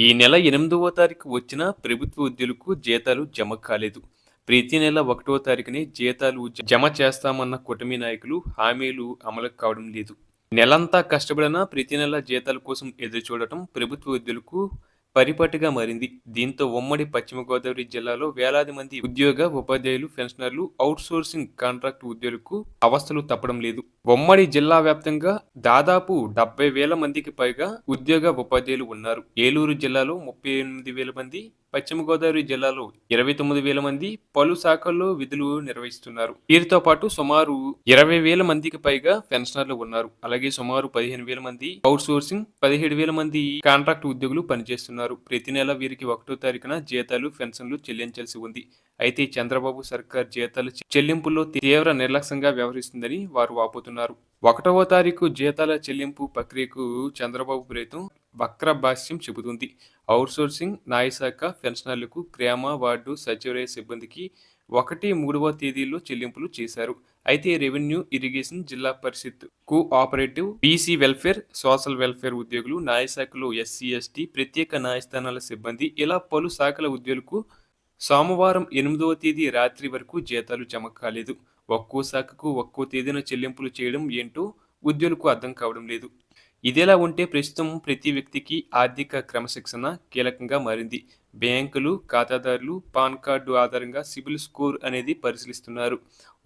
ఈ నెల 8వ తారీఖు వచ్చినా ప్రభుత్వ ఉద్యోగులకు జీతాలు జమ కాలేదు. ప్రతి నెల 1వ తారీఖునే జీతాలు జమ చేస్తామన్న కూటమి నాయకులు హామీలు అమలు కావడం లేదు. నెలంతా కష్టపడినా ప్రతి నెల జీతాల కోసం ఎదురుచూడటం ప్రభుత్వ ఉద్యోగులకు పరిపాటిగా మారింది. దీంతో ఉమ్మడి పశ్చిమ గోదావరి జిల్లాలో వేలాది మంది ఉద్యోగ, ఉపాధ్యాయులు, పెన్షనర్లు, అవుట్సోర్సింగ్ కాంట్రాక్ట్ ఉద్యోగులకు అవస్థలు తప్పడం లేదు. ఉమ్మడి జిల్లా వ్యాప్తంగా దాదాపు 70,000 మందికి పైగా ఉద్యోగ, ఉపాధ్యాయులు ఉన్నారు. ఏలూరు జిల్లాలో 38,000 మంది, పశ్చిమ గోదావరి జిల్లాలో 29,000 మంది పలు శాఖల్లో విధులు నిర్వహిస్తున్నారు. వీరితో పాటు సుమారు 20,000 మందికి పైగా పెన్షనర్లు ఉన్నారు. అలాగే సుమారు 15,000 మంది అవుట్సోర్సింగ్, 17,000 మంది కాంట్రాక్ట్ ఉద్యోగులు పనిచేస్తున్నారు. ప్రతి నెల వీరికి 1వ తారీఖున జీతాలు, పెన్షన్లు చెల్లించాల్సి ఉంది. అయితే చంద్రబాబు సర్కార్ జీతాలు చెల్లింపుల్లో తీవ్ర నిర్లక్ష్యంగా వ్యవహరిస్తుందని వారు వాపోతున్నారు. 1వ తారీఖు జీతాల చెల్లింపు ప్రక్రియకు చంద్రబాబు ప్రభుత్వం వక్రభాష్యం చెబుతుంది. అవుట్సోర్సింగ్, న్యాయశాఖ పెన్షనర్లకు, గ్రామ, వార్డు, సచివాలయ సిబ్బందికి 1, 3వ తేదీల్లో చెల్లింపులు చేశారు. అయితే రెవెన్యూ, ఇరిగేషన్, జిల్లా పరిషత్, cooperative, BC welfare, social welfare ఉద్యోగులు, న్యాయశాఖలో ఎస్సీ, ఎస్టీ, ప్రత్యేక న్యాయస్థానాల సిబ్బంది ఇలా పలు శాఖల ఉద్యోగులకు సోమవారం 8వ తేదీ రాత్రి వరకు జీతాలు జమ కాలేదు. ఒక్కో శాఖకు ఒక్కో తేదీన చెల్లింపులు చేయడం ఏంటో ఉద్యోగులకు అర్థం కావడం లేదు. ఇదిలా ఉంటే ప్రస్తుతం ప్రతి వ్యక్తికి ఆర్థిక క్రమశిక్షణ కీలకంగా మారింది. బ్యాంకులు, ఖాతాదారులు పాన్ కార్డు ఆధారంగా సిబిల్ స్కోర్ అనేది పరిశీలిస్తున్నారు.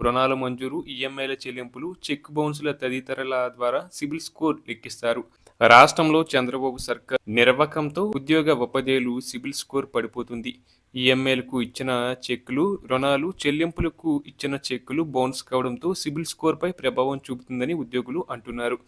రుణాల మంజూరు, ఈఎంఐల చెల్లింపులు, చెక్ బౌన్సుల తదితరాల ద్వారా సిబిల్ స్కోర్ లెక్కిస్తారు. రాష్ట్రంలో చంద్రబాబు సర్కార్ నిర్వాకంతో ఉద్యోగ, ఉపాధ్యాయులు సిబిల్ స్కోర్ పడిపోతుంది. ఈఎంఐలకు ఇచ్చిన చెక్కులు, రుణాలు చెల్లింపులకు ఇచ్చిన చెక్కులు బౌన్స్ కావడంతో సిబిల్ స్కోర్పై ప్రభావం చూపుతుందని ఉద్యోగులు అంటున్నారు.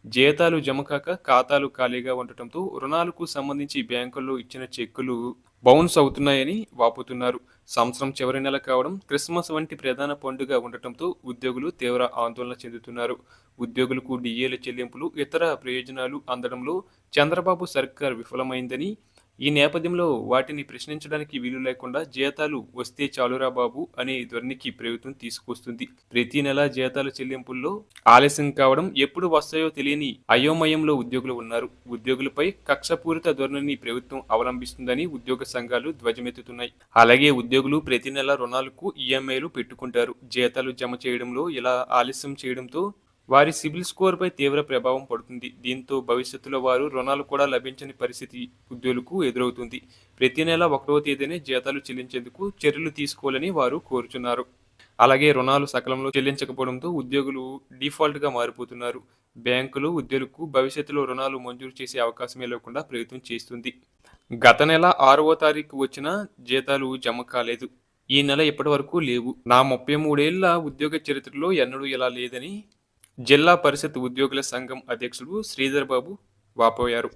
జీతాలు జమ కాక ఖాతాలు ఖాళీగా ఉండటంతో రుణాలకు సంబంధించి బ్యాంకుల్లో ఇచ్చిన చెక్కులు బౌన్స్ అవుతున్నాయని వాపోతున్నారు. సంవత్సరం చివరి నెల కావడం, క్రిస్మస్ వంటి ప్రధాన పండుగ ఉండటంతో ఉద్యోగులు తీవ్ర ఆందోళన చెందుతున్నారు. ఉద్యోగులకు డిఏల చెల్లింపులు, ఇతర ప్రయోజనాలు అందడంలో చంద్రబాబు సర్కార్ విఫలమైందని, ఈ నేపథ్యంలో వాటిని ప్రశ్నించడానికి వీలు లేకుండా జీతాలు వస్తే చాలురా బాబు అనే ధోరణికి ప్రభుత్వం తీసుకొస్తుంది. ప్రతి నెల జీతాల చెల్లింపుల్లో ఆలస్యం కావడం, ఎప్పుడు వస్తాయో తెలియని అయోమయంలో ఉద్యోగులు ఉన్నారు. ఉద్యోగులపై కక్షపూరిత ధోరణిని ప్రభుత్వం అవలంబిస్తుందని ఉద్యోగ సంఘాలు ధ్వజమెత్తుతున్నాయి. అలాగే ఉద్యోగులు ప్రతి నెల రుణాలకు ఈఎంఐలు పెట్టుకుంటారు. జీతాలు జమ చేయడంలో ఇలా ఆలస్యం చేయడంతో వారి సిబిల్ స్కోర్పై తీవ్ర ప్రభావం పడుతుంది. దీంతో భవిష్యత్తులో వారు రుణాలు కూడా లభించని పరిస్థితి ఉద్యోగులకు ఎదురవుతుంది. ప్రతి నెల 1వ తేదీనే జీతాలు చెల్లించేందుకు చర్యలు తీసుకోవాలని వారు కోరుచున్నారు. అలాగే రుణాలు సకాలంలో చెల్లించకపోవడంతో ఉద్యోగులు డిఫాల్ట్గా మారిపోతున్నారు. బ్యాంకులు ఉద్యోగులకు భవిష్యత్తులో రుణాలు మంజూరు చేసే అవకాశమే లేకుండా ప్రభుత్వం చేస్తుంది. గత నెల 6వ తారీఖు వచ్చిన జీతాలు జమ కాలేదు. ఈ నెల ఇప్పటి వరకు లేవు. నా 33 ఏళ్ల ఉద్యోగ చరిత్రలో ఎన్నడూ ఇలా లేదని జిల్లా పరిషత్ ఉద్యోగుల సంఘం అధ్యక్షుడు శ్రీధర్ బాబు వాపోయారు.